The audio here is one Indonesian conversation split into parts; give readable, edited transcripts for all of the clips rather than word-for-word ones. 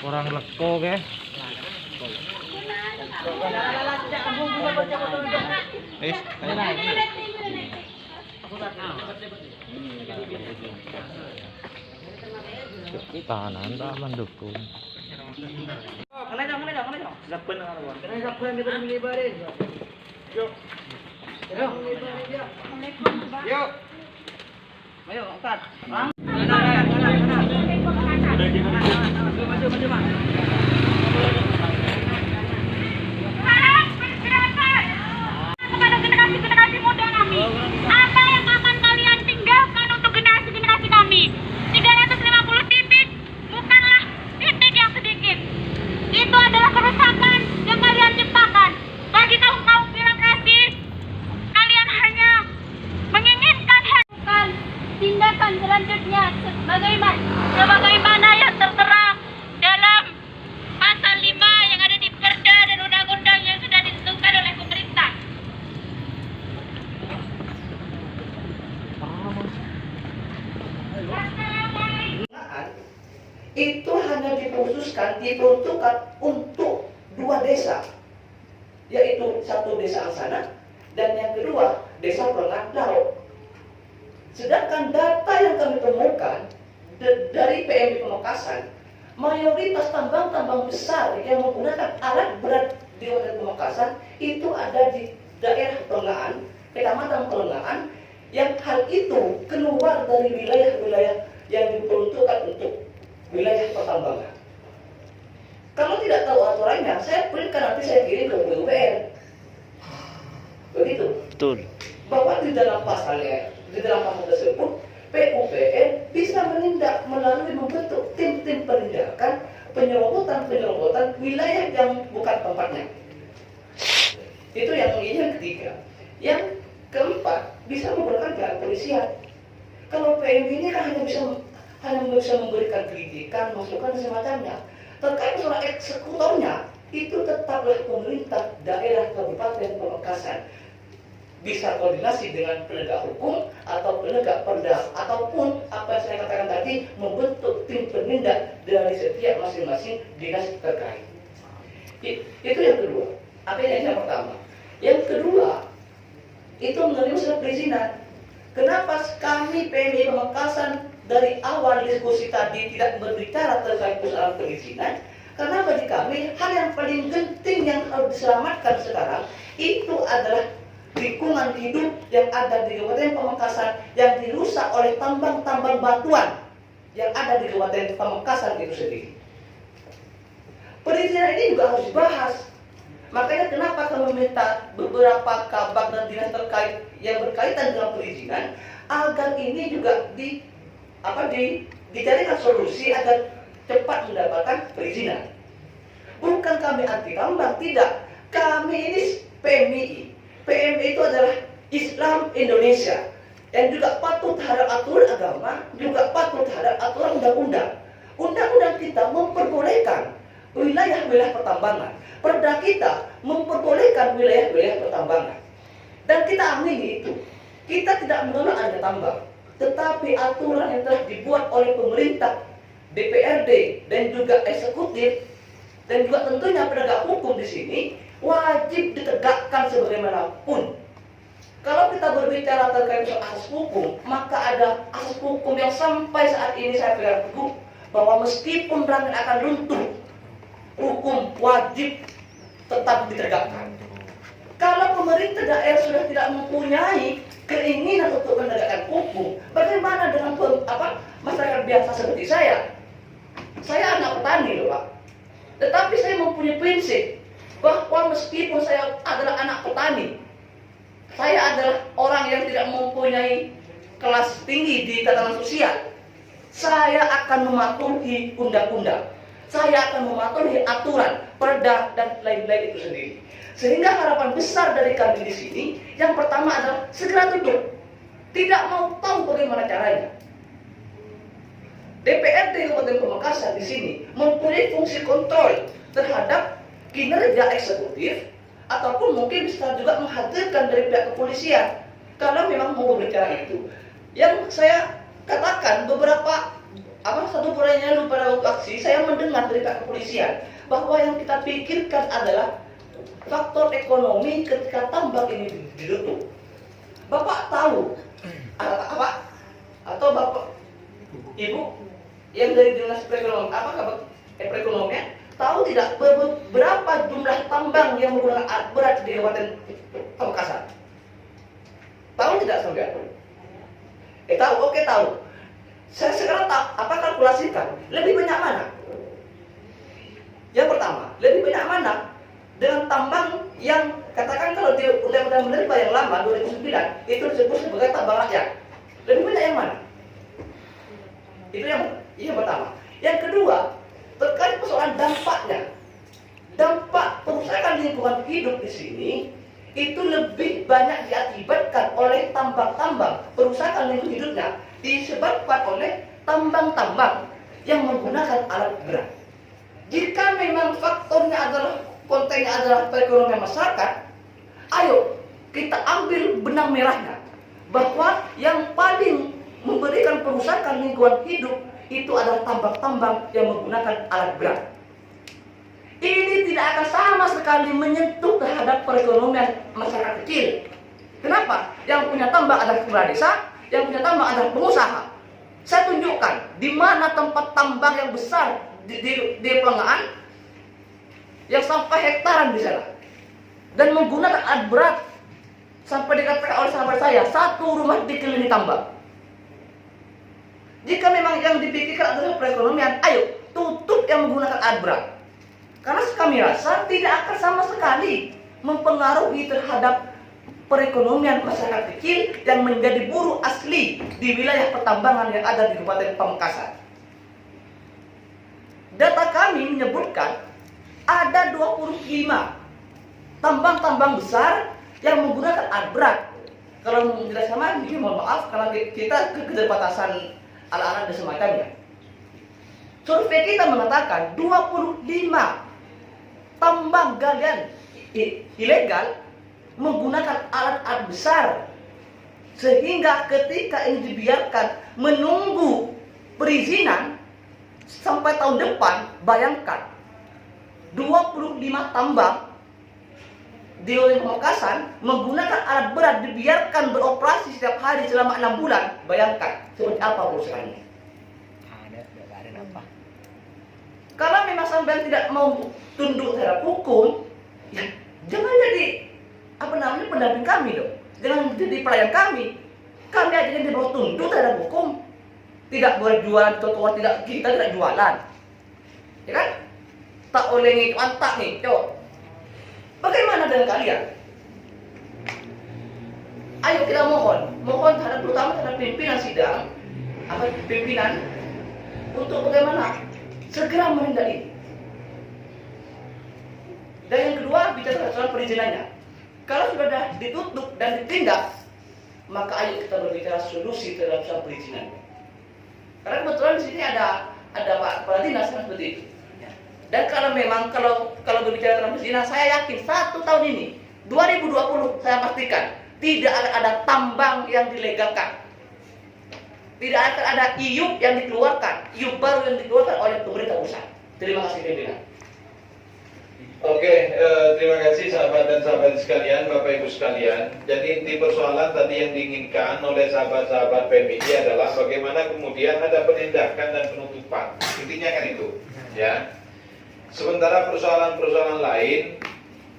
Kurang leko ke. Tahanan tak mendukung. Mana jauh. Zapen kita melibarin. Yuk. Ayo, angkat. Maju. Kepada generasi-generasi muda kami, apa yang akan kalian tinggalkan untuk generasi-generasi kami? 350 titik bukanlah titik yang sedikit. Itu adalah kerusakan yang kalian ciptakan. Bagi kaum birokrasi, kalian hanya menginginkan tindakan selanjutnya sebagaimana yang tertera dalam pasal 5 yang ada di Perda dan undang-undang yang sudah ditentukan oleh pemerintah. Itu hanya diperuntukkan untuk 2 desa, yaitu satu desa Angsana dan yang kedua desa Perengat Laut. Sedangkan data yang kami temukan dari PMI Pamekasan, mayoritas tambang-tambang besar yang menggunakan alat berat di Kabupaten Pamekasan itu ada di daerah Perengahan, Kecamatan Perengahan, yang hal itu keluar dari wilayah-wilayah yang diperuntukkan untuk wilayah pertambangan. Kalau tidak tahu aturannya, saya printkan nanti saya kirim ke PUPR. Begitu. Betul. Bahwa di dalam pasal tersebut, PUPR bisa menindak melalui membentuk tim-tim penindakan, penyerobotan wilayah yang bukan tempatnya. Itu yang ketiga. Yang keempat, bisa menggunakan pihak kepolisian. Kalau PMI ini kan hanya bisa memberikan kritikan, masukan dan semacamnya. Terkait soal eksekutornya, itu tetaplah pemerintah daerah Kabupaten Pamekasan. Bisa koordinasi dengan penegak hukum atau penegak perda, ataupun apa yang saya katakan tadi, membentuk tim penindak dari setiap masing-masing dinas terkait. Itu yang kedua. Artinya ini yang pertama. Yang kedua, itu menerima surat perizinan. Kenapa kami PMI Pamekasan dari awal diskusi tadi tidak berbicara terkait persoalan perizinan? Karena bagi kami hal yang paling penting yang harus diselamatkan sekarang itu adalah lingkungan hidup yang ada di Kabupaten Pamekasan yang dirusak oleh tambang-tambang batuan yang ada di Kabupaten Pamekasan itu sendiri. Perizinan ini juga harus dibahas. Makanya kenapa kami meminta beberapa kabak dan dinas terkait yang berkaitan dengan perizinan agar ini juga dicarikan solusi agar cepat mendapatkan perizinan. Bukan kami anti tambang, tidak. Kami ini PMI. PMI itu adalah Islam Indonesia yang juga patuh terhadap aturan agama, juga patuh terhadap aturan undang-undang. Undang-undang kita memperbolehkan wilayah-wilayah pertambangan. Perda kita memperbolehkan wilayah-wilayah pertambangan. Dan kita amini itu. Kita tidak menolak adanya tambang. Tetapi aturan yang telah dibuat oleh pemerintah, DPRD, dan juga eksekutif, dan juga tentunya penegak hukum di sini, wajib ditegakkan sebagaimanapun. Kalau kita berbicara terkait soal asas hukum, maka ada asas hukum yang sampai saat ini saya pegang teguh bahwa meskipun langit akan runtuh, hukum wajib tetap ditegakkan. Kalau pemerintah daerah sudah tidak mempunyai keinginan untuk menegakkan hukum, bagaimana dengan masyarakat biasa seperti saya? Saya anak petani loh Pak, tetapi saya mempunyai prinsip bahwa meskipun saya adalah anak petani, saya adalah orang yang tidak mempunyai kelas tinggi di tatanan sosial, saya akan mematuhi undang-undang, saya akan mematuhi aturan, perda, dan lain-lain itu sendiri. Sehingga harapan besar dari kami di sini, yang pertama adalah segera tutup. Tidak mau tahu bagaimana caranya. DPRD Kabupaten Pamekasan di sini mempunyai fungsi kontrol terhadap kinerja eksekutif, ataupun mungkin bisa juga menghadirkan dari pihak kepolisian kalau memang mau berbicara itu. Yang saya katakan beberapa satu bulan yang lalu pada waktu aksi, saya mendengar dari pihak kepolisian bahwa yang kita pikirkan adalah faktor ekonomi ketika tambak ini ditutup. Bapak tahu apa? Atau Bapak, Ibu yang dari dinas perekonomian tahu tidak berapa jumlah tambang yang menggunakan alat berat di Kabupaten Pamekasan? Tahu tidak sampai? Tahu, oke tahu. Saya sekarang apa kalkulasikan? Lebih banyak mana? Yang pertama, lebih banyak mana dengan tambang yang katakan kalau di Undang-Undang Minerba yang lama 2009 itu disebut sebagai tambang rakyat. Lebih banyak yang mana? Itu yang pertama. Yang kedua, terkait persoalan dampaknya. Dampak perusakan lingkungan hidup di sini itu lebih banyak diakibatkan oleh tambang-tambang perusakan lingkungan hidupnya disebabkan oleh tambang-tambang yang menggunakan alat berat. Jika memang faktornya adalah kontennya adalah perekonomian masyarakat, ayo kita ambil benang merahnya bahwa yang paling memberikan perusakan lingkungan hidup itu adalah tambang-tambang yang menggunakan alat berat. Ini tidak akan sama sekali menyentuh terhadap perekonomian masyarakat kecil. Kenapa? Yang punya tambang adalah kepala desa, yang punya tambang adalah pengusaha. Saya tunjukkan di mana tempat tambang yang besar di Pelengahan yang sampai hektaran di sana dan menggunakan alat berat sampai dikatakan oleh sahabat saya satu rumah dikelilingi tambang. Jika memang yang dipikirkan adalah perekonomian, ayo tutup yang menggunakan alat berat. Karena kami rasa tidak akan sama sekali mempengaruhi terhadap perekonomian masyarakat kecil yang menjadi buruh asli di wilayah pertambangan yang ada di Kabupaten Pamekasan. Data kami menyebutkan ada 25 tambang-tambang besar yang menggunakan alat berat. Kalau tidak sama, mohon maaf kalau kita keterbatasan alat-alat dan semacamnya. Survei kita mengatakan 25 tambang galian ilegal menggunakan alat-alat besar, sehingga ketika ini dibiarkan menunggu perizinan sampai tahun depan, bayangkan 25 tambang di wilayah Pamekasan menggunakan alat berat dibiarkan beroperasi setiap hari selama 6 bulan. Bayangkan seperti apa perusahaannya. Ada apa? Kalau memang sampai tidak mau tunduk terhadap hukum, ya jangan jadi pendamping kami dong. Jangan jadi pelayan kami. Kami aja yang dibawa tunduk terhadap hukum. Tidak boleh jualan trotoar, kita tidak jualan. Ya kan? Tak boleh nih, antak nih, coba. Bagaimana dengan kalian? Ayo kita mohon terhadap terutama terhadap pimpinan sidang, pimpinan untuk bagaimana segera menindak ini. Dan yang kedua bicara soal perizinannya. Kalau sudah ditutup dan ditindak, maka ayo kita berbicara solusi terhadap soal perizinannya. Karena kebetulan di sini ada Pak Kepala Dinas seperti itu. Dan kalau memang kalau berbicara tentang perizinan, saya yakin 1 tahun ini 2020 saya pastikan tidak akan ada tambang yang dilegalkan. Tidak akan ada IUP yang dikeluarkan, IUP baru yang dikeluarkan oleh pemerintah pusat. Terima kasih pimpinan. Oke, terima kasih sahabat dan sahabat sekalian, Bapak Ibu sekalian. Jadi inti persoalan tadi yang diinginkan oleh sahabat-sahabat PMI adalah bagaimana kemudian ada penindakan dan penutupan. Intinya kan itu, ya. Sementara persoalan-persoalan lain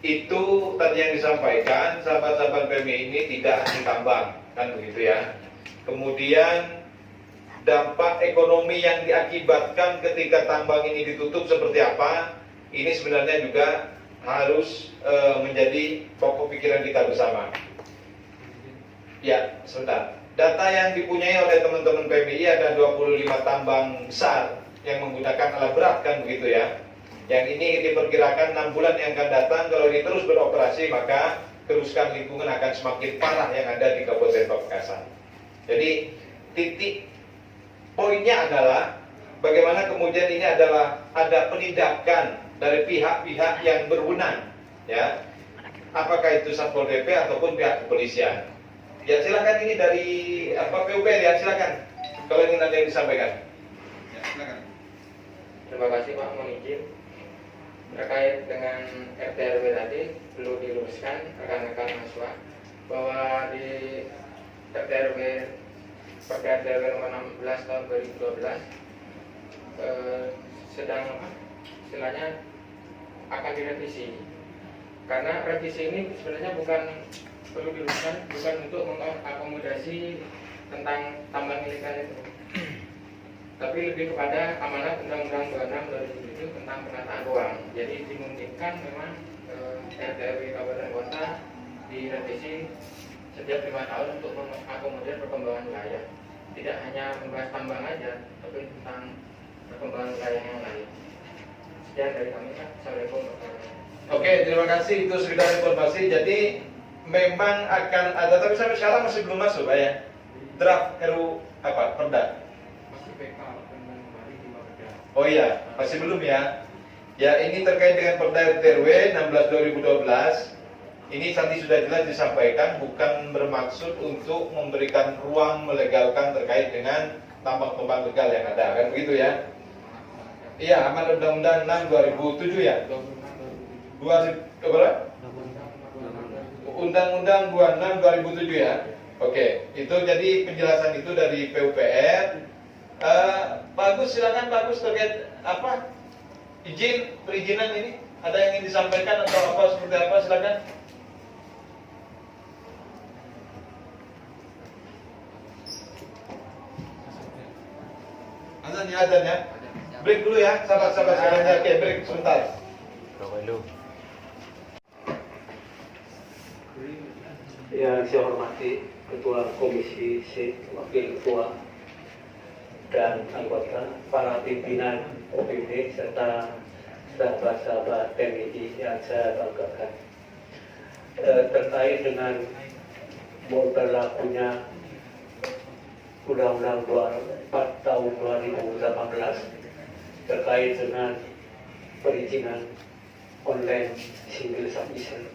itu tadi yang disampaikan sahabat-sahabat PMI ini tidak anti tambang, kan begitu ya. Kemudian dampak ekonomi yang diakibatkan ketika tambang ini ditutup seperti apa? Ini sebenarnya juga harus menjadi pokok pikiran kita bersama. Ya, sebentar. Data yang dipunyai oleh teman-teman PMI ada 25 tambang besar yang menggunakan alat berat, kan begitu ya. Yang ini diperkirakan 6 bulan yang akan datang, kalau ini terus beroperasi maka kerusakan lingkungan akan semakin parah yang ada di Kabupaten Pamekasan. Jadi titik poinnya adalah bagaimana kemudian ini adalah ada penindakan dari pihak-pihak yang berwenang, ya. Apakah itu Satpol PP ataupun pihak kepolisian. Ya silakan, ini dari PUPR ya, silakan. Kalau ingin ada yang disampaikan. Ya, silakan. Terima kasih Pak, mohon izin. Terkait dengan RT/RW tadi perlu diluruskan rekan-rekan mahasiswa bahwa di RT/RW Perda RT/RW nomor 16 tahun 2012 sedang istilahnya akan direvisi. Karena revisi ini sebenarnya bukan perlu diluruskan, bukan untuk mengakomodasi tentang tambang ilegal itu, tapi lebih kepada amanat Undang-Undang 26 2007 tentang penataan ruang. Jadi dimungkinkan memang RT/RW kabupaten kota direvisi setiap 5 tahun untuk mengakomodir perkembangan wilayah. Tidak hanya membahas tambang aja, tapi tentang perkembangan wilayah yang lain. Sekian dari kami, Pak. Assalamualaikum warahmatullahi wabarakatuh. Oke, terima kasih, itu sekedar informasi. Jadi memang akan ada, tapi sampai sekarang masih belum masuk Pak ya, draft RU apa, Perda. Masih PK dan kembali di Perda. Oh iya, masih belum ya. Ya, ini terkait dengan Perda RT/RW 16/2012. Ini tadi sudah jelas disampaikan, bukan bermaksud untuk memberikan ruang melegalkan terkait dengan tambang-tambang legal yang ada, kan begitu ya? Iya, amanat Undang-Undang 6 2007 ya. Undang-Undang 26 2007 ya. Oke, itu jadi penjelasan itu dari PUPR. Pak Agus, silakan Pak Agus, terkait apa perizinan ini, ada yang ingin disampaikan atau apa seperti apa, silakan. Azan ya. Break dulu ya, sahabat-sahabat sekalian. Oke, break sebentar. Yang saya hormati Ketua Komisi C, Wakil Ketua, dan anggota, para pimpinan OPD, serta sahabat-sahabat PMI yang saya banggakan. Terkait dengan berlakunya Undang-Undang 24 tahun 2018 terkait dengan perizinan online single submission,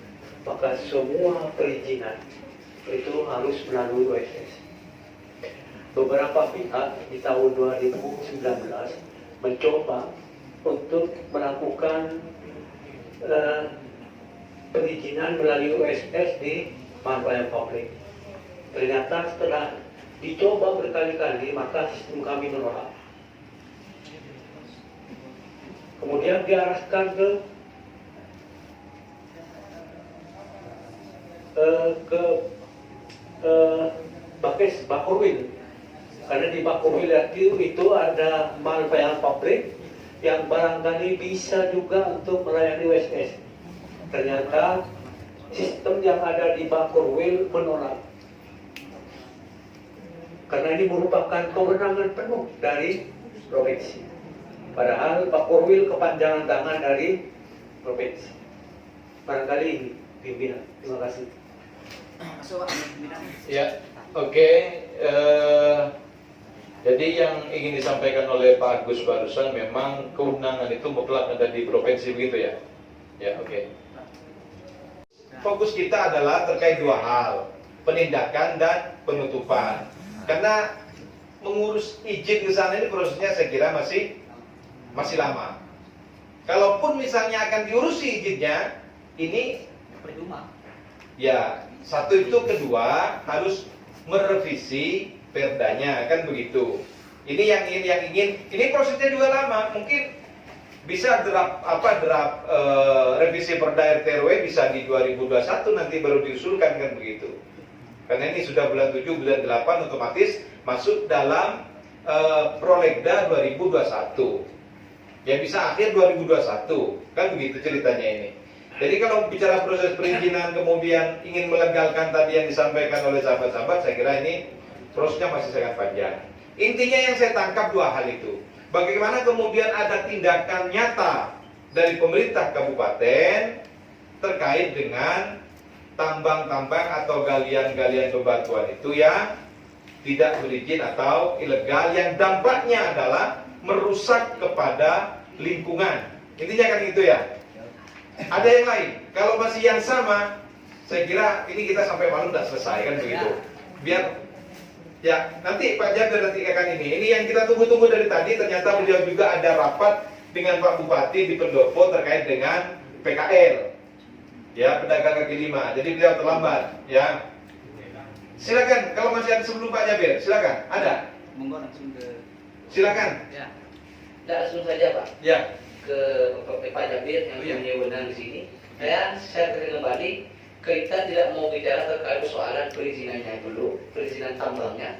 maka semua perizinan itu harus melalui OSS. Beberapa pihak di tahun 2019 mencoba untuk melakukan perizinan melalui OSS di pelayanan publik. Ternyata setelah dicoba berkali-kali, maka sistem kami menolak. Kemudian diarahkan ke Bakorwil, karena di Bakorwil itu ada pelayanan publik yang barangkali bisa juga untuk melayani OSS. Ternyata sistem yang ada di Bakorwil menolak, karena ini merupakan kewenangan penuh dari provinsi. Padahal Bakorwil kepanjangan tangan dari provinsi. Barangkali ini pimpinan. Terima kasih. Ya, oke. Jadi yang ingin disampaikan oleh Pak Agus barusan, memang kewenangan itu mutlak ada di provinsi, begitu ya? Ya, oke. Fokus kita adalah terkait dua hal, penindakan dan penutupan. Karena mengurus izin ke sana ini prosesnya saya kira masih lama. Kalaupun misalnya akan diurusi izinnya, ini percuma. Ya, satu itu, kedua harus merevisi perdanya, kan begitu. Ini yang ingin, ini prosesnya juga lama. Mungkin bisa draft revisi perda RT/RW bisa di 2021 nanti baru diusulkan, kan begitu. Karena ini sudah bulan 7, bulan 8 otomatis masuk dalam Prolegda 2021. Ya bisa akhir 2021, kan begitu ceritanya ini. Jadi kalau bicara proses perizinan kemudian ingin melegalkan tadi yang disampaikan oleh sahabat-sahabat, saya kira ini prosesnya masih sangat panjang. Intinya yang saya tangkap dua hal itu. Bagaimana kemudian ada tindakan nyata dari pemerintah kabupaten terkait dengan tambang-tambang atau galian-galian bebatuan itu yang tidak berizin atau ilegal, yang dampaknya adalah merusak kepada lingkungan. Intinya kan itu ya. Ada yang lain. Kalau masih yang sama, saya kira ini kita sampai malam sudah selesai, kan begitu. Biar ya nanti Pak Jagar nanti akan ini. Ini yang kita tunggu-tunggu dari tadi. Ternyata beliau juga ada rapat dengan Pak Bupati di Pendopo terkait dengan PKL, ya, pedagang kaki lima. Jadi beliau terlambat, ya. Silakan, kalau masih ada sebelum Pak Jabir, silakan. Ada? Monggo langsung ke. Silakan. Ya. Langsung saja Pak Ya. ke Pak Jabir yang punya wewenang di sini. Saya tekan kembali, kita tidak mau bicara terkait persoalan perizinannya dulu, perizinan tambangnya.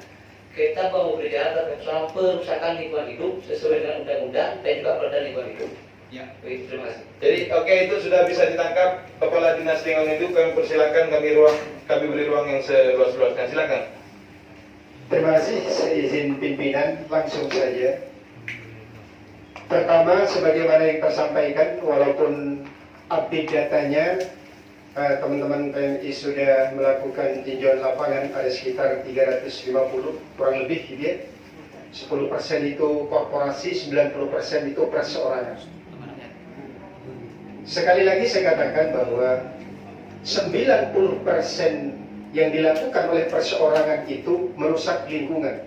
Kita mau bicara terkait soal perusakan lingkungan hidup sesuai dengan undang-undang dan juga perda lingkungan hidup. Ya. Baik, terima kasih. Jadi oke, itu sudah bisa ditangkap Kepala Dinas Lingkungan Hidup. Kami persilakan, kami beri ruang yang seluas-luasnya. Silakan. Terima kasih, saya izin pimpinan langsung saja. Pertama, sebagaimana yang tersampaikan, walaupun update datanya, teman-teman PMI sudah melakukan tinjauan lapangan, ada sekitar 350, kurang lebih gitu ya. 10% itu korporasi, 90% itu perseorangan. Sekali lagi saya katakan bahwa 90% yang dilakukan oleh perseorangan itu merusak lingkungan,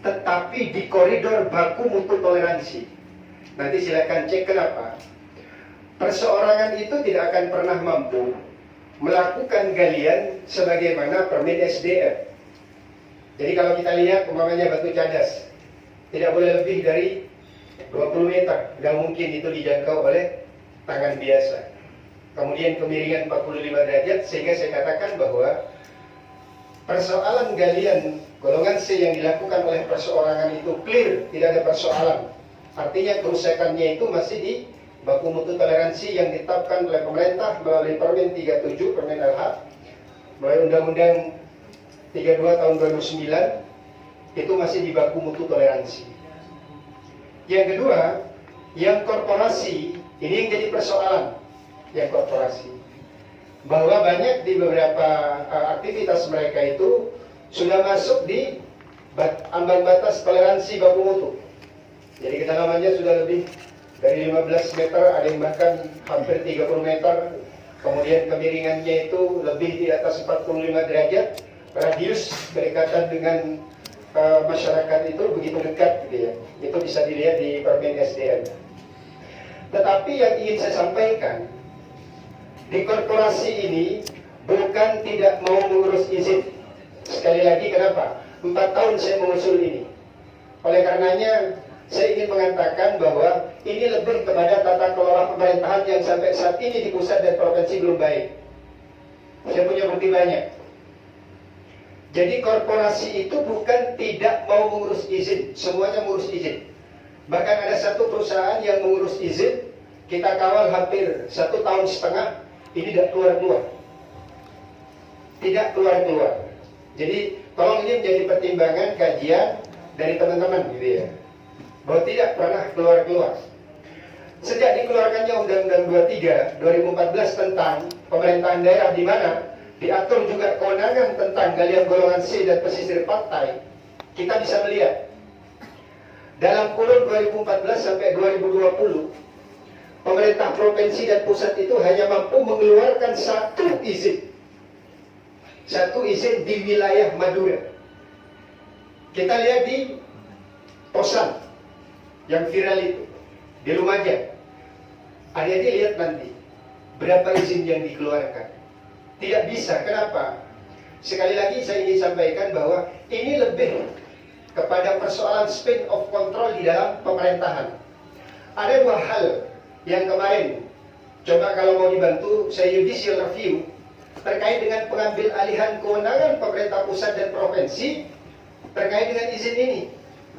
tetapi di koridor baku mutu toleransi. Nanti silakan cek kenapa. Perseorangan itu tidak akan pernah mampu melakukan galian sebagaimana permen SDM. Jadi kalau kita lihat umpamanya batu cadas, tidak boleh lebih dari 20 meter, tidak mungkin itu dijangkau oleh tangan biasa. Kemudian kemiringan 45 derajat, sehingga saya katakan bahwa persoalan galian golongan C yang dilakukan oleh perseorangan itu clear, tidak ada persoalan. Artinya kerusakannya itu masih di baku mutu toleransi yang ditetapkan oleh pemerintah melalui Permen 37, Permen LH, melalui Undang-Undang 32 tahun 2009, itu masih di baku mutu toleransi. Yang kedua, yang korporasi, ini yang jadi persoalan, yang korporasi. Bahwa banyak di beberapa aktivitas mereka itu sudah masuk di ambang batas toleransi baku mutu. Jadi kedalamannya sudah lebih dari 15 meter, ada yang bahkan hampir 30 meter. Kemudian kemiringannya itu lebih di atas 45 derajat. Radius kedekatan dengan masyarakat itu begitu dekat gitu ya. Itu bisa dilihat di Permen SDM. Tetapi yang ingin saya sampaikan, di korporasi ini bukan tidak mau mengurus izin. Sekali lagi kenapa? 4 tahun saya mengusul ini. Oleh karenanya saya ingin mengatakan bahwa ini lebih kepada tata kelola pemerintahan yang sampai saat ini di pusat dan provinsi belum baik. Saya punya bukti banyak. Jadi korporasi itu bukan tidak mau mengurus izin, semuanya mengurus izin. Bahkan ada satu perusahaan yang mengurus izin, kita kawal hampir 1,5 tahun, ini tidak keluar-keluar. Tidak keluar-keluar. Jadi tolong ini menjadi pertimbangan kajian dari teman-teman gitu ya. Bahwa tidak pernah keluar-keluar. Sejak dikeluarkannya Undang-Undang 23 2014 tentang pemerintahan daerah, di mana diatur juga kewenangan tentang galian golongan C dan pesisir pantai, kita bisa melihat dalam kurun 2014 sampai 2020 pemerintah provinsi dan pusat itu hanya mampu mengeluarkan satu izin di wilayah Madura. Kita lihat di Posan yang viral itu di Lumajang. Adik-adik lihat nanti berapa izin yang dikeluarkan. Tidak bisa. Kenapa? Sekali lagi saya ingin sampaikan bahwa ini lebih kepada persoalan span of control di dalam pemerintahan. Ada 2 hal yang kemarin, coba kalau mau dibantu saya judicial review terkait dengan pengambil alihan kewenangan pemerintah pusat dan provinsi terkait dengan izin ini.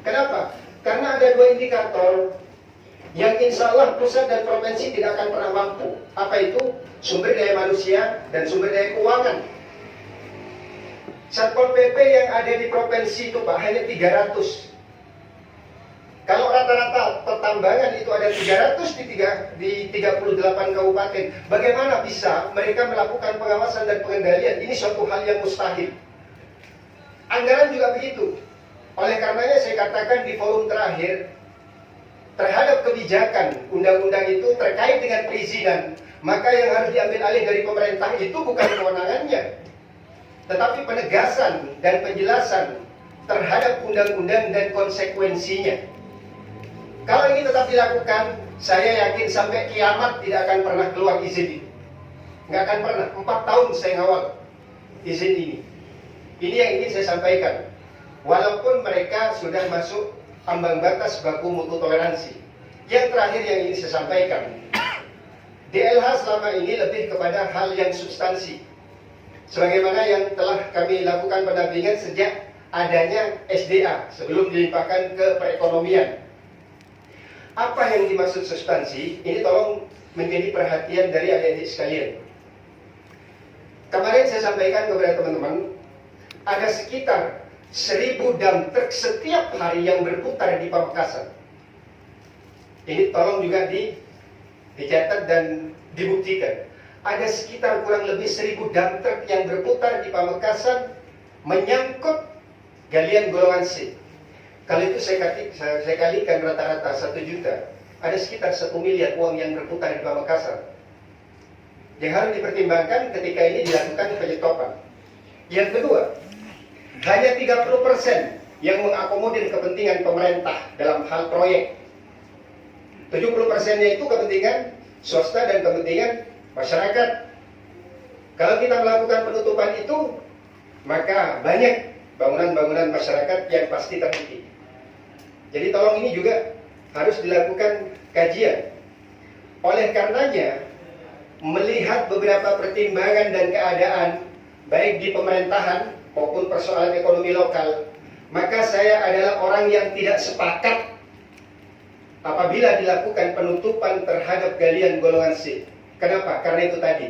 Kenapa? Karena ada 2 indikator yang insya Allah pusat dan provinsi tidak akan pernah mampu. Apa itu? Sumber daya manusia dan sumber daya keuangan. Satpol PP yang ada di provinsi itu Pak hanya 300. Kalau rata-rata pertambangan itu ada 300 di 38 kabupaten, bagaimana bisa mereka melakukan pengawasan dan pengendalian? Ini suatu hal yang mustahil. Anggaran juga begitu. Oleh karenanya saya katakan di forum terakhir, terhadap kebijakan undang-undang itu terkait dengan perizinan, maka yang harus diambil alih dari pemerintah itu bukan kewenangannya, tetapi penegasan dan penjelasan terhadap undang-undang dan konsekuensinya. Kalau ini tetap dilakukan, Saya yakin sampai kiamat tidak akan pernah keluar izin ini. Nggak akan pernah. 4 tahun saya ngawal izin ini. Ini yang ingin saya sampaikan. Walaupun mereka sudah masuk ambang batas baku mutu toleransi. Yang terakhir yang ingin saya sampaikan, DLH selama ini lebih kepada hal yang substansi. Sebagaimana yang telah kami lakukan pendampingan sejak adanya SDA sebelum dilimpahkan ke perekonomian. Apa yang dimaksud substansi? Ini tolong menjadi perhatian dari adik-adik sekalian. Kemarin saya sampaikan kepada teman-teman, ada sekitar 1000 dump truck setiap hari yang berputar di Pamekasan. Ini tolong juga dicatat dan dibuktikan. Ada sekitar kurang lebih 1000 dump truck yang berputar di Pamekasan menyangkut galian golongan C. Kalau itu saya kalikan rata-rata 1 juta, ada sekitar 1 miliar uang yang berputar di Pamekasan. Yang harus dipertimbangkan ketika ini dilakukan penyetopan. Yang kedua, hanya 30% yang mengakomodir kepentingan pemerintah dalam hal proyek. 70%-nya itu kepentingan swasta dan kepentingan masyarakat. Kalau kita melakukan penutupan itu, maka banyak bangunan-bangunan masyarakat yang pasti terhenti. Jadi tolong ini juga harus dilakukan kajian. Oleh karenanya, melihat beberapa pertimbangan dan keadaan baik di pemerintahan maupun persoalan ekonomi lokal, maka saya adalah orang yang tidak sepakat apabila dilakukan penutupan terhadap galian golongan C. Kenapa? Karena itu tadi,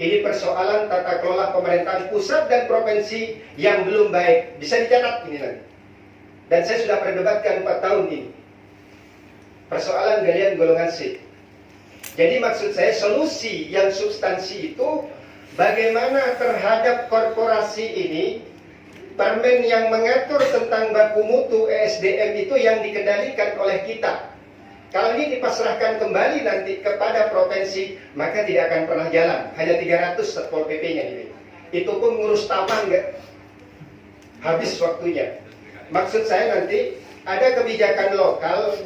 ini persoalan tata kelola pemerintahan pusat dan provinsi yang belum baik. Bisa dicatat ini nanti. Dan saya sudah perdebatkan 4 tahun ini persoalan galian golongan C. Jadi maksud saya solusi yang substansi itu bagaimana terhadap korporasi ini, permen yang mengatur tentang baku mutu ESDM itu yang dikendalikan oleh kita. Kalau ini dipasrahkan kembali nanti kepada provinsi, maka tidak akan pernah jalan. Hanya 300 Satpol PP-nya ini. Itu pun ngurus taman nggak habis waktunya. Maksud saya nanti ada kebijakan lokal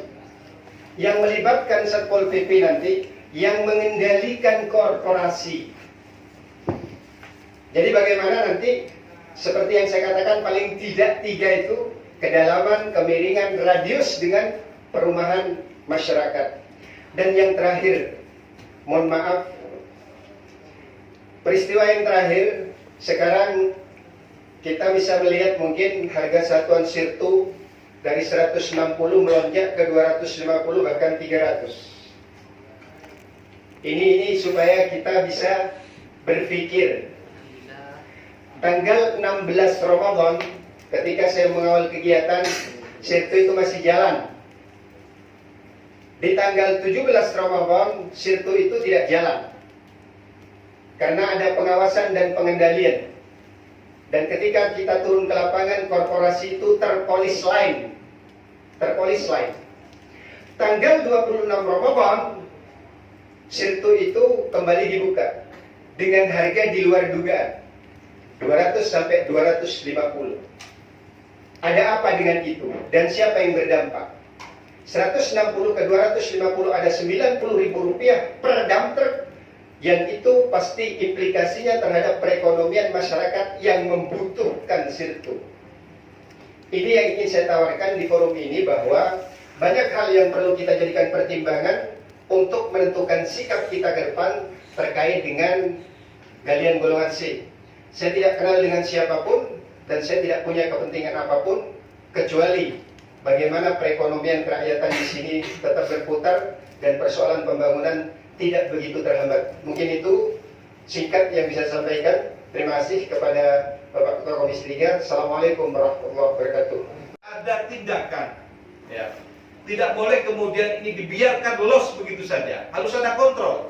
yang melibatkan Satpol PP nanti yang mengendalikan korporasi. Jadi bagaimana nanti seperti yang saya katakan paling tidak 3 itu kedalaman, kemiringan, radius dengan perumahan masyarakat. Dan yang terakhir, mohon maaf, peristiwa yang terakhir sekarang kita bisa melihat mungkin harga satuan sirtu dari 160 melonjak ke 250 bahkan 300. Ini supaya kita bisa berpikir. Tanggal 16 Ramadan ketika saya mengawal kegiatan, sirtu itu masih jalan. Di tanggal 17 Ramadan, sirtu itu tidak jalan. Karena ada pengawasan dan pengendalian. Dan ketika kita turun ke lapangan, korporasi itu terpolis lain. Terpolis lain. Tanggal 26 Ramadan, sirtu itu kembali dibuka. Dengan harga di luar dugaan. 200 sampai 250. Ada apa dengan itu? Dan siapa yang berdampak? 160 ke 250 ada 90.000 rupiah per dump truck. Yang itu pasti implikasinya terhadap perekonomian masyarakat yang membutuhkan sirtu. Ini yang ingin saya tawarkan di forum ini, bahwa banyak hal yang perlu kita jadikan pertimbangan untuk menentukan sikap kita ke depan terkait dengan galian golongan C. Saya tidak kenal dengan siapapun dan saya tidak punya kepentingan apapun kecuali bagaimana perekonomian kerakyatan di sini tetap berputar dan persoalan pembangunan tidak begitu terhambat. Mungkin itu singkat yang bisa saya sampaikan. Terima kasih kepada Bapak Ketua Komisi 3. Assalamualaikum warahmatullahi wabarakatuh. Ada tindakan, ya. Tidak boleh kemudian ini dibiarkan los begitu saja. Harus ada kontrol.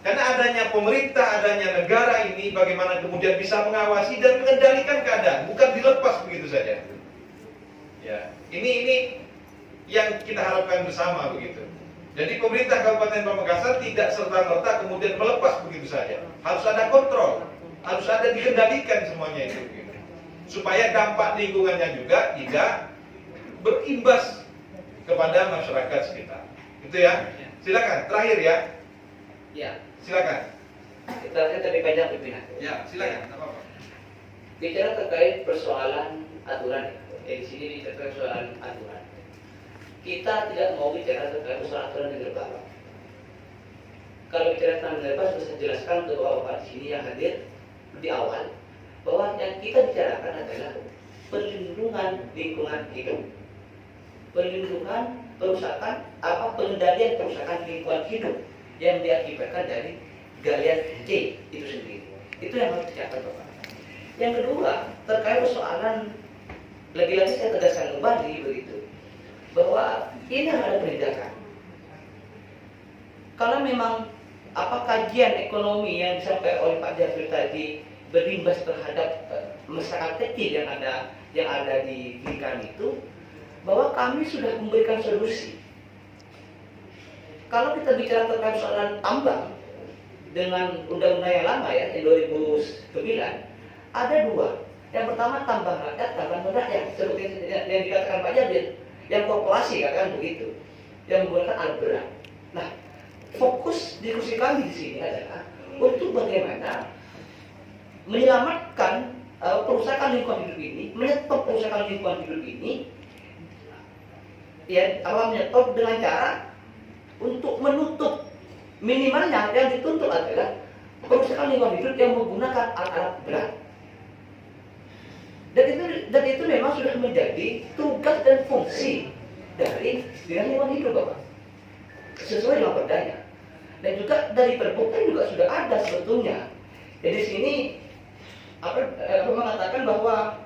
Karena adanya pemerintah, adanya negara ini bagaimana kemudian bisa mengawasi dan mengendalikan keadaan, bukan dilepas begitu saja. Ya, ini yang kita harapkan bersama begitu. Jadi pemerintah Kabupaten Pamekasan tidak serta-merta kemudian melepas begitu saja. Harus ada kontrol, harus ada dikendalikan semuanya itu, gitu. Supaya dampak lingkungannya juga tidak berimbas kepada masyarakat sekitar. Itu ya. Silakan. Terakhir ya. Ya, Silakan. kita tadi panjang pimpinan. Ya, silakan. Tidak apa-apa. Bicara terkait persoalan aturan, di sini bicara persoalan aturan. Kita tidak mau bicara terkait persoalan aturan yang negara. Kalau bicara tentang negara, sudah saya jelaskan ke bapak di sini yang hadir di awal bahwa yang kita bicarakan adalah perlindungan lingkungan hidup, perlindungan perusakan pengendalian perusakan lingkungan hidup yang diakibatkan dari galian C itu sendiri. Itu yang harus dicatat bapak. Yang kedua terkait persoalan, lagi-lagi saya tegaskan kembali begitu bahwa ini ada penindakan. Kalau memang kajian ekonomi yang disampaikan oleh Pak Jafri tadi berimbas terhadap masyarakat kecil yang ada di lingkungan itu, bahwa kami sudah memberikan solusi. Kalau kita bicara terkait soalan tambang dengan undang-undang yang lama ya, yang 2009, ada dua. Yang pertama tambang rakyat, tambang rakyat, seperti yang dikatakan Pak Jabir, yang korporasi katakan begitu, yang menggunakan alat berat. Nah, fokus diskusi kami di sini adalah untuk bagaimana menyelamatkan perusahaan lingkungan hidup ini, menyetop perusahaan lingkungan hidup ini, ya menyetop dengan cara untuk menutup, minimalnya yang dituntut adalah perusahaan lingkungan hidup yang menggunakan alat-alat berat. Dan itu memang sudah menjadi tugas dan fungsi dari Dinas Lingkungan Hidup, Bapak, sesuai dengan perdanya. Dan juga dari Perbup juga sudah ada sebetulnya. Jadi sini mengatakan bahwa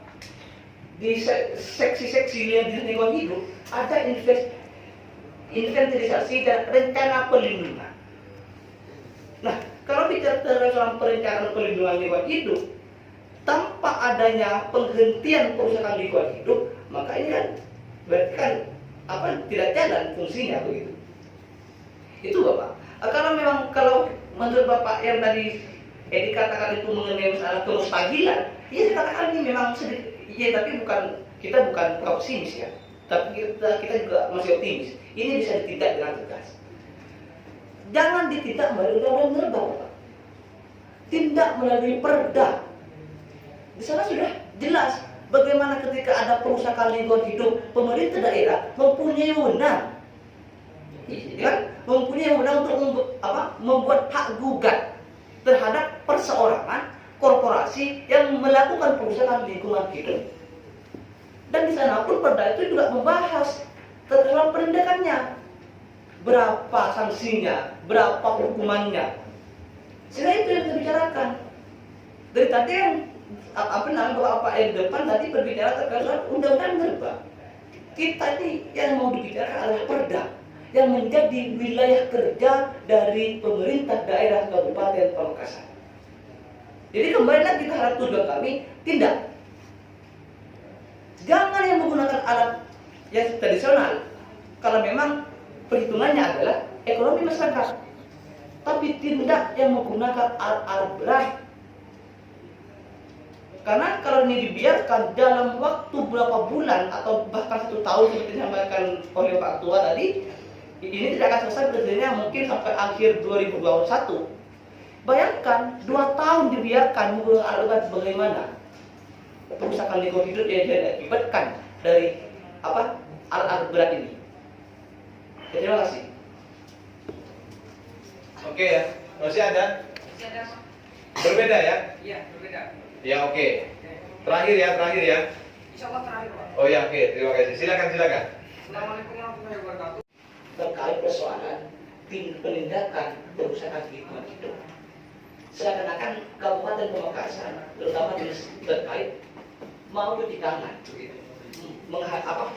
di seksi-seksi yang Dinas Lingkungan Hidup ada inventarisasi dan rencana pelindungan. Nah, kalau bicara tentang perencanaan pelindungan lingkungan hidup tanpa adanya penghentian perusahaan lingkungan hidup, maka ini kan berarti kan tidak jalan fungsinya begitu. Itu Bapak. Kalau menurut Bapak yang tadi dikatakan itu mengenai masalah kemustahilan, ya dikatakan ini memang sedikit, ya tapi kita bukan pesimis ya, tapi kita juga masih optimis. Ini bisa ditindak dengan tegas. Jangan ditindak melalui undang-undang minerba, Bapak. Tindak melalui perda. Di sana sudah jelas bagaimana ketika ada perusahaan lingkungan hidup, pemerintah daerah mempunyai wewenang, ya, mempunyai wewenang untuk membuat hak gugat terhadap perseorangan, korporasi yang melakukan perusahaan lingkungan hidup. Dan di sana pun perda itu juga membahas tentang penindakannya, berapa sanksinya, berapa hukumannya. Sehingga itu yang kita bicarakan. Dari tadi yang Bapak yang depan tadi berbicara terkait undang-undang minerba. Kita ini yang mau dibicarakan adalah perda yang menjadi wilayah kerja dari pemerintah daerah Kabupaten Pamekasan. Jadi kembali lagi terhadap tujuan kami, tindak. Jangan yang menggunakan alat yang tradisional kalau memang perhitungannya adalah ekonomi masyarakat. Tapi tindak yang menggunakan alat-alat berat. Karena kalau ini dibiarkan dalam waktu berapa bulan atau bahkan 1 tahun seperti disampaikan oleh Pak Ketua tadi, ini tidak akan selesai kerjanya mungkin sampai akhir 2021. Bayangkan 2 tahun dibiarkan menggunakan alat berat, bagaimana perusahaan lingkungan hidup yang diakibatkan dari alat-alat berat ini. Terima kasih. Oke ya, masih ada? Berbeda ya? Iya, berbeda. Ya oke. Terakhir ya. Insyaallah terakhir, Pak. Oh ya oke, terima kasih. Silakan. Assalamualaikum warahmatullahi wabarakatuh. Terkait persoalan penindakan perusahaan lingkungan hidup, seakan-akan Kabupaten Pamekasan, terutama terkait mau cuci tangan,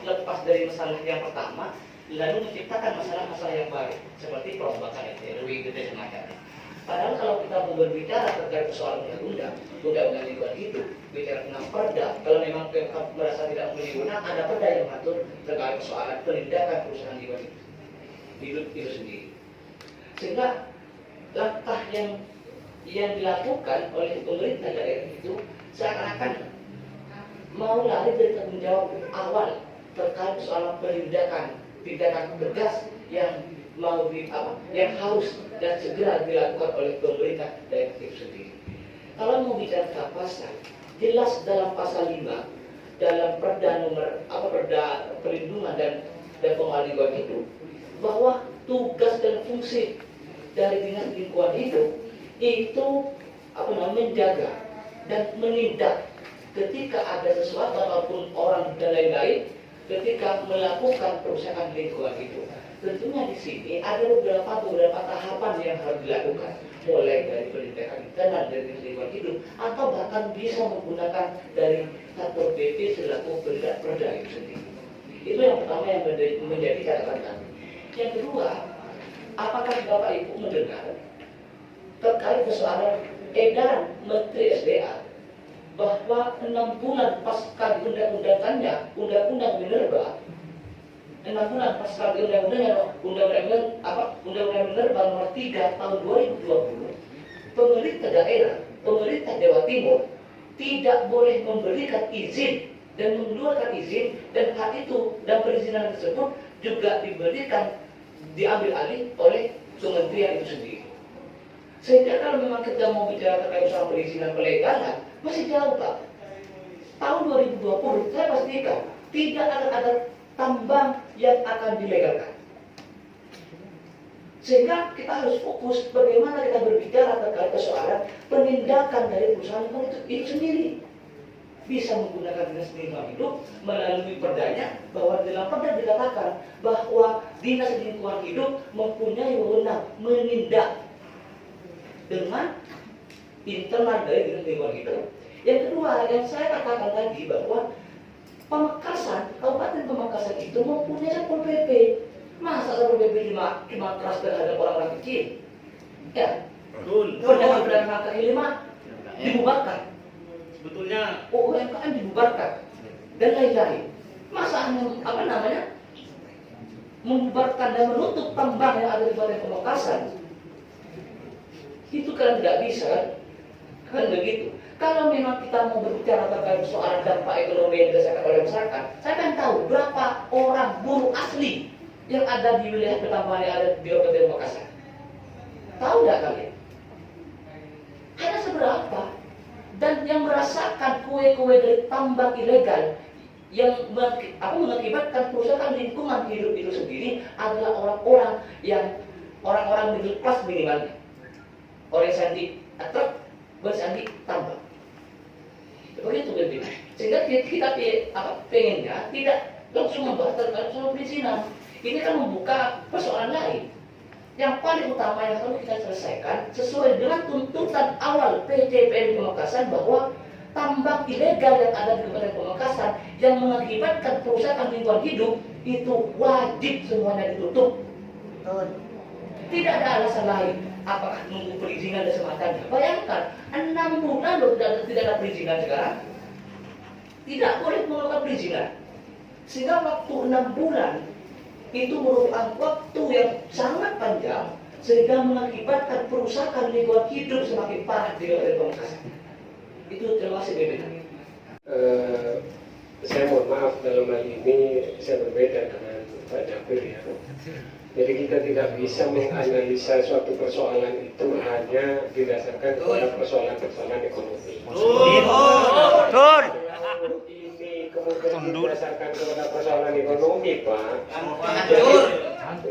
lepas dari masalah yang pertama, lalu menciptakan masalah-masalah yang baru seperti perombakan RW gede semacamnya. Padahal kalau kita berbicara terkait persoalan undang-undang lingkungan hidup, bicara tentang perda, kalau memang Pemkab merasa tidak memiliki wewenang, ada perda yang mengatur terkait persoalan penindakan perusahaan lingkungan hidup itu sendiri. Sehingga langkah yang dilakukan oleh pemerintah daerah itu seakan-akan mau lari dari tanggung jawab awal terkait persoalan tindakan tegas yang yang harus dan segera dilakukan oleh pemerintah daerah itu sendiri. Kalau mau bicara pasal, jelas dalam pasal 5 dalam Perda Perlindungan dan Pengelolaan Lingkungan Hidup bahwa tugas dan fungsi dari Dinas Lingkungan Hidup itu menjaga dan menindak ketika ada sesuatu ataupun orang dan lain-lain ketika melakukan perusahaan lingkungan hidup. Tentunya di sini ada beberapa tahapan yang harus dilakukan, mulai dari penindakan internal dari Dinas Lingkungan Hidup atau bahkan bisa menggunakan dari Satpol PP selaku perda itu sendiri. Itu yang pertama yang menjadi catatan kami. Yang kedua, apakah Bapak Ibu mendengar terkait persoalan edaran Menteri SDA bahwa 6 bulan pasca diundang-undangkannya Undang-Undang Minerba, 6 bulan pasca diundang-undangnya Undang-Undang Minerba nomor 3 tahun 2020, pemerintah daerah, pemerintah Jawa Timur tidak boleh memberikan izin dan mengeluarkan izin, dan hal itu dan perizinan tersebut juga diambil alih oleh kementerian itu sendiri. Sehingga kalau memang kita mau bicara terkait soal perizinan pelegalan, masih jauh Pak. Tahun 2020 saya pastikan tidak akan ada tambang yang akan dilegalkan. Sehingga kita harus fokus bagaimana kita berbicara terkait persoalan penindakan dari perusahaan itu sendiri. Bisa menggunakan Dinas Lingkungan Hidup melalui perdanya, bahwa dalam perda dikatakan bahwa Dinas Lingkungan Hidup mempunyai wewenang menindak dengan internal dari Dinas Lingkungan Hidup. Yang kedua, yang saya katakan tadi bahwa Pamekasan, Kabupaten Pamekasan itu mempunyai Satpol PP. Masa Satpol PP cuma keras terhadap orang-orang kecil? Ya, pedagang kaki lima dibubarkan. Sebetulnya UMKM dibubarkan dan lain-lain. Masa membubarkan dan menutup tambang yang ada di Kabupaten Pamekasan? Itu kan tidak bisa, kan begitu. Kalau memang kita mau berbicara terkait soal dampak ekonomi yang dirasakan oleh masyarakat, saya kan tahu berapa orang buruh asli yang ada di wilayah pertambangan yang ada di Kabupaten Pamekasan. Tahu nggak kalian? Hanya seberapa? Dan yang merasakan kue-kue dari tambang ilegal yang mengakibatkan kerusakan lingkungan hidup itu sendiri adalah orang-orang middle class minimalnya. Orang sandi atau bersandi tambang. Begitu berbeda. Sehingga kita pengennya tidak langsung membahas terkait soal perizinan. Ini kan membuka persoalan lain. Yang paling utama yang harus kita selesaikan sesuai dengan tuntutan awal PJPM Pamekasan bahwa tambang ilegal yang ada di Kabupaten Pamekasan yang mengakibatkan kerusakan lingkungan hidup itu wajib semuanya ditutup. Tidak ada alasan lain. Apakah nunggu perizinan dan semacamnya? Bayangkan 6 bulan loh tidak ada perizinan sekarang. Tidak boleh melakukan perizinan. Sehingga waktu 6 bulan itu merupakan waktu yang sangat panjang sehingga mengakibatkan perusakan lingkungan hidup semakin parah di Kabupaten Pamekasan. Itu terima kasih BBK. Saya mohon maaf dalam hal ini saya berbeda dengan Pak Jabir ya. Jadi kita tidak bisa menganalisa suatu persoalan itu hanya didasarkan kepada persoalan-persoalan ekonomi. Betul. Ini kemudian didasarkan kepada persoalan ekonomi, Pak.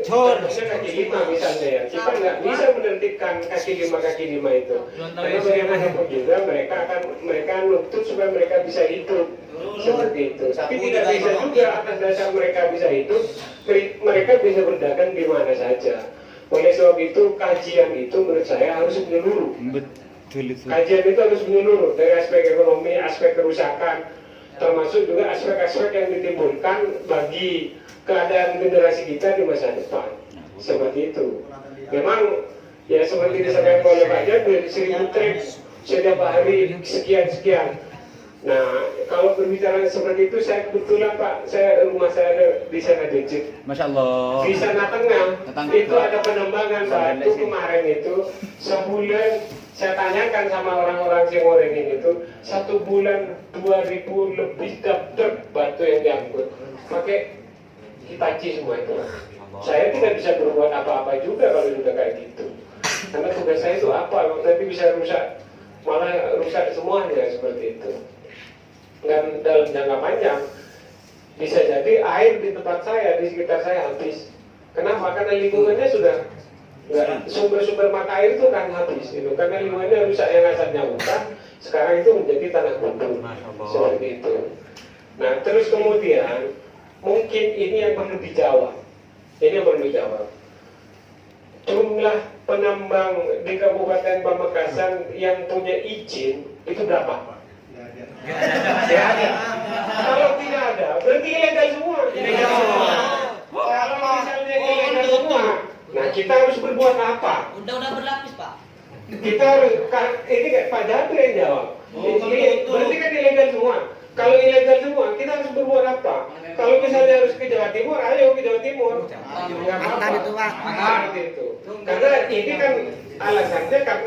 Jadi kaki lima misalnya ya, kita nggak bisa menertibkan kaki lima itu. Karena bagaimanapun juga mereka nuntut supaya mereka bisa hidup seperti itu. Tapi tidak bisa juga atas dasar mereka bisa hidup, mereka bisa berdagang di mana saja. Oleh sebab itu kajian itu menurut saya harus menyeluruh. Kajian itu harus menyeluruh dari aspek ekonomi, aspek kerusakan, termasuk juga aspek-aspek yang ditimbulkan bagi keadaan generasi kita di masa depan. Seperti itu. Memang ya seperti disampaikan oleh Pak Jabir, 1000 trip setiap hari sekian. Nah, kalau berbicara seperti itu, saya kebetulan Pak, rumah saya di sana Dejit. Masya Allah. Di sana tengah itu ada penambangan batu kemarin itu sebulan. Saya tanyakan sama orang-orang Cimorening itu, 1 bulan 2000 lebih truk batu yang diangkut. Pakai Hitachi semua itu. Saya tidak bisa berbuat apa-apa juga kalau sudah kayak gitu. Karena tugas saya itu apa? Nanti bisa rusak, malah rusak semuanya seperti itu. Dan dalam jangka panjang bisa jadi air di tempat saya, di sekitar saya habis. Kenapa? Karena lingkungannya sudah nggak, sumber-sumber mata air itu kan habis itu. Karena lingkungannya rusak, yang asalnya hutan sekarang itu menjadi tanah gundul seperti itu. Nah terus kemudian mungkin ini yang perlu dijawab. Ini yang perlu dijawab. Jumlah penambang di Kabupaten Pamekasan yang punya izin itu berapa? Tidak ada. Kalau tidak ada, berarti ilegal semua. Kalau misalnya ilegal semua, nah kita harus berbuat apa? Undang-undang berlapis, Pak. Kita harus, ini kayak Pak Jabir yang jawab. Berarti kan ilegal semua. Kalau ilegal semua, kita harus berbuat apa? Kalau misalnya harus ke Jawa Timur, ayo ke Jawa Timur. Nggak apa-apa. Itu. Karena ini kan alasannya kan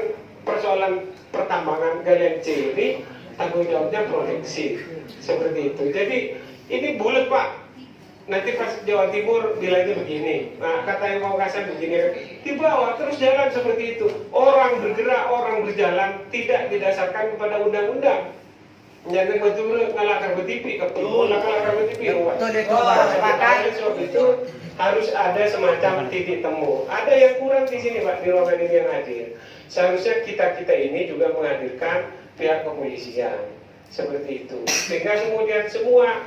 persoalan pertambangan galian C ini tanggung jawabnya provinsi seperti itu. Jadi ini bulat Pak. Nanti pas Jawa Timur bilangnya begini, nah kata yang Pamekasan begini, dibawa terus jalan seperti itu. Orang bergerak, orang berjalan tidak didasarkan kepada undang-undang. Jangan betul ngalakar betipi, ngalakar betipi. Sebab itu harus ada semacam titik temu. Ada yang kurang di sini Pak, di ruangan ini yang hadir. Seharusnya kita ini juga menghadirkan pihak kepolisian seperti itu. Sehingga kemudian semua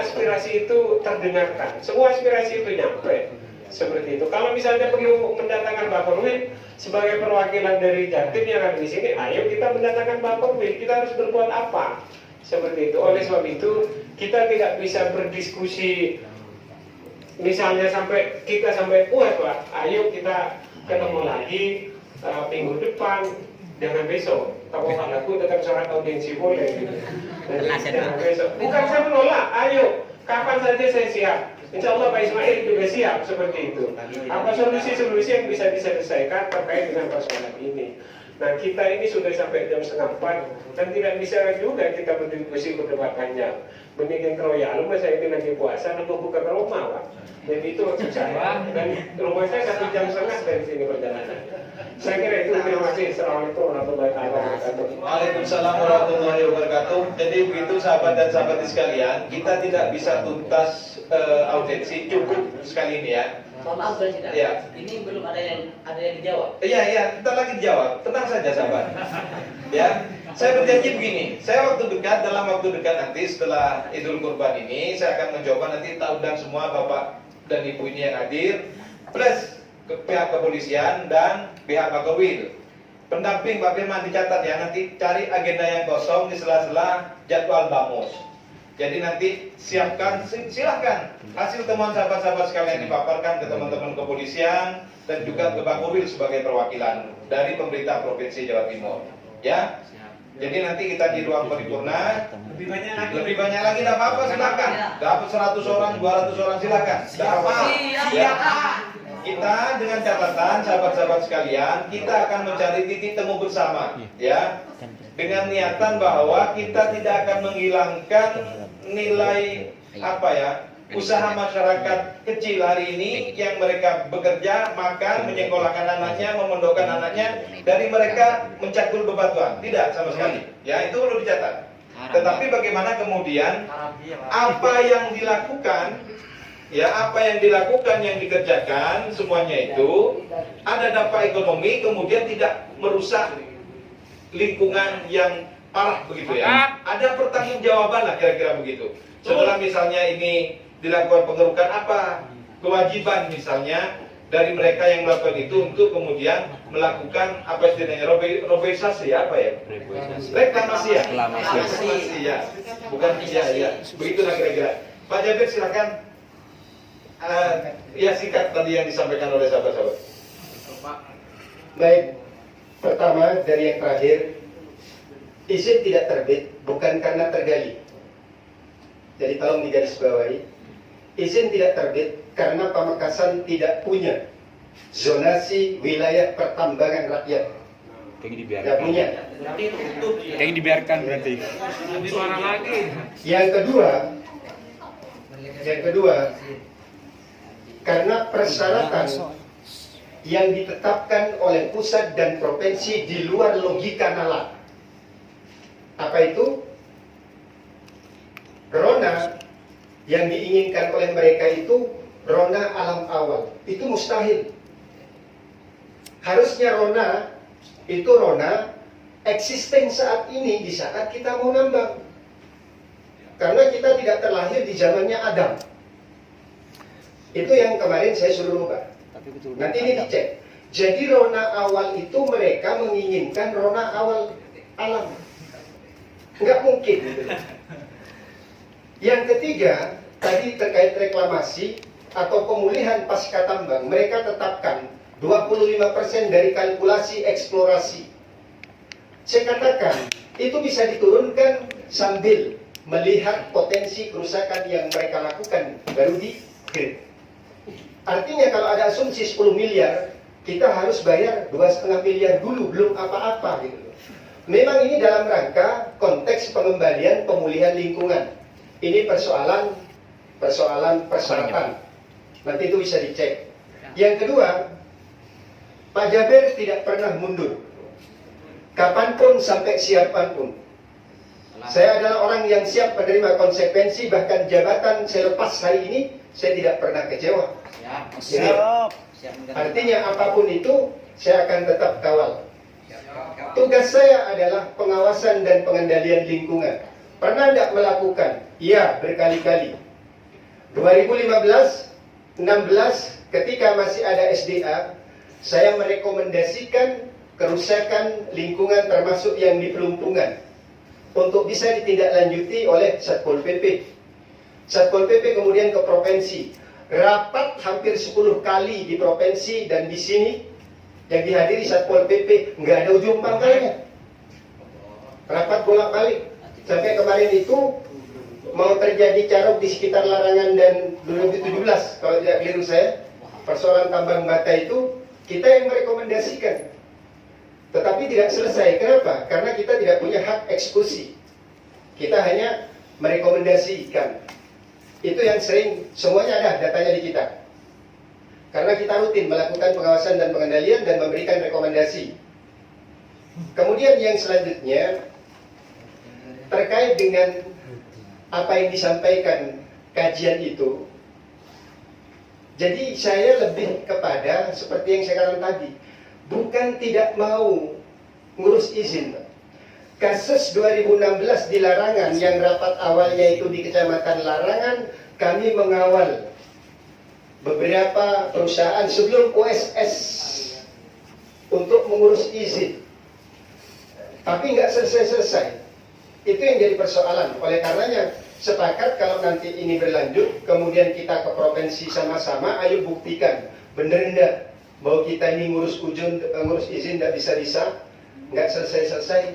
aspirasi itu terdengarkan, semua aspirasi itu nyampe seperti itu. Kalau misalnya perlu mendatangkan Pak Korwil sebagai perwakilan dari Jatim yang ada di sini, ayo kita mendatangkan Pak Korwil. Kita harus berbuat apa seperti itu. Oleh sebab itu kita tidak bisa berdiskusi misalnya sampai puas Pak. Ayo kita ketemu lagi minggu depan, jangan besok. Kalau aku tetap syarat audiensi boleh. Jangan besok. Bukan saya menolak. Ayo, kapan saja saya siap. Insya Allah Pak Ismail juga siap seperti itu. Apa solusi-solusi yang bisa diselesaikan terkait dengan persoalan ini. Nah kita ini sudah sampai jam 3:30 dan tidak bisa juga kita berdiskusi berdebat panjang. Mendingan keroyal, saya ini lagi puasa, nunggu buka ke rumah Pak. Jadi itu maksud saya. Dan rumah saya 1,5 jam dari sini perjalanan. Saya kira itu. Terima kasih. Assalamualaikum warahmatullahi wabarakatuh. Waalaikumsalam warahmatullahi wabarakatuh. Jadi begitu sahabat dan sahabat sekalian, kita tidak bisa tuntas audiensi cukup sekali ini ya. Maaf Presiden. Ya. Ini belum ada yang dijawab. Iya, kita lagi dijawab. Tenang saja sahabat. Ya, saya berjanji begini. Saya dalam waktu dekat nanti setelah Idul Kurban ini, saya akan mencoba nanti kita undang semua bapak dan ibu ini yang hadir, plus ke pihak kepolisian dan pihak Pak Korwil. Pendamping Pak Firman dicatat ya, nanti cari agenda yang kosong di sela-sela jadwal BAMUS. Jadi nanti siapkan, silahkan hasil temuan sahabat-sahabat sekalian dipaparkan ke teman-teman kepolisian dan juga ke Pak Korwil sebagai perwakilan dari pemerintah Provinsi Jawa Timur. Ya, jadi nanti kita di ruang paripurna lebih banyak lagi, tidak apa-apa, silakan. Dapat 100 orang, 200 orang silakan. Ya. Kita dengan catatan sahabat-sahabat sekalian, kita akan mencari titik temu bersama, ya, dengan niatan bahwa kita tidak akan menghilangkan nilai usaha masyarakat kecil hari ini yang mereka bekerja, makan, menyekolahkan anaknya, memondokkan anaknya, dari mereka mencakul bebatuan. Tidak sama sekali. Ya, itu perlu dicatat. Tetapi bagaimana kemudian apa yang dilakukan, yang dikerjakan, semuanya itu ada dampak ekonomi, kemudian tidak merusak lingkungan yang parah begitu ya. Ada pertanggungjawaban lah kira-kira begitu. Setelah misalnya ini dilakukan pengerukan, apa kewajiban misalnya dari mereka yang melakukan itu untuk kemudian melakukan apa istilahnya reklamasi ya, bukan ya, begitulah kira-kira. Pak Jabir silakan. Ya singkat tadi yang disampaikan oleh sahabat-sahabat. Baik, pertama dari yang terakhir, izin tidak terbit bukan karena tergali. Jadi tolong digarisbawahi, izin tidak terbit karena Pamekasan tidak punya zonasi wilayah pertambangan rakyat. Tidak punya. Yang dibiarkan berarti. Yang kedua, Karena persyaratan yang ditetapkan oleh pusat dan provinsi di luar logika nalar. Apa itu? Rona yang diinginkan oleh mereka itu rona alam awal. Itu mustahil. Harusnya rona itu rona existing saat ini di saat kita mau nambang. Karena kita tidak terlahir di zamannya Adam. Itu yang kemarin saya suruh rubah. Nanti ini dicek. Jadi rona awal itu mereka menginginkan rona awal alam. Nggak mungkin. Yang ketiga, tadi terkait reklamasi atau pemulihan pasca tambang, mereka tetapkan 25% dari kalkulasi eksplorasi. Saya katakan, itu bisa diturunkan sambil melihat potensi kerusakan yang mereka lakukan, baru di grade. Artinya kalau ada asumsi 10 miliar, kita harus bayar 2,5 miliar dulu, belum apa-apa gitu. Memang ini dalam rangka konteks pengembalian pemulihan lingkungan. Ini persoalan persyaratan. Nanti itu bisa dicek. Yang kedua, Pak Jaber tidak pernah mundur. Kapanpun sampai siapanpun. Saya adalah orang yang siap menerima konsekuensi, bahkan jabatan saya lepas hari ini, saya tidak pernah kecewa. Siap. Artinya apapun itu, saya akan tetap kawal. Tugas saya adalah pengawasan dan pengendalian lingkungan. Pernah tidak melakukan? Iya, berkali-kali. 2015, 16, ketika masih ada SDA, saya merekomendasikan kerusakan lingkungan termasuk yang di Pelumpungan untuk bisa ditindaklanjuti oleh Satpol PP. Satpol PP kemudian ke provinsi. Rapat hampir 10 kali di provinsi dan di sini yang dihadiri Satpol PP, nggak ada ujung pangkalnya. Rapat bolak-balik. Sampai kemarin itu mau terjadi carok di sekitar Larangan dan 2017, kalau tidak keliru saya, persoalan tambang bata itu kita yang merekomendasikan. Tetapi tidak selesai. Kenapa? Karena kita tidak punya hak eksekusi. Kita hanya merekomendasikan. Itu yang sering, semuanya ada datanya di kita. Karena kita rutin melakukan pengawasan dan pengendalian dan memberikan rekomendasi. Kemudian yang selanjutnya, terkait dengan apa yang disampaikan kajian itu, jadi saya lebih kepada seperti yang saya katakan tadi, bukan tidak mau ngurus izin. Kasus 2016 di Larangan yang rapat awalnya itu di Kecamatan Larangan, kami mengawal beberapa perusahaan sebelum OSS untuk mengurus izin, tapi nggak selesai-selesai. Itu yang jadi persoalan. Oleh karenanya sepakat kalau nanti ini berlanjut, kemudian kita ke provinsi sama-sama, ayo buktikan bener enggak bahwa kita ini ngurus izin tidak bisa-bisa, nggak selesai-selesai.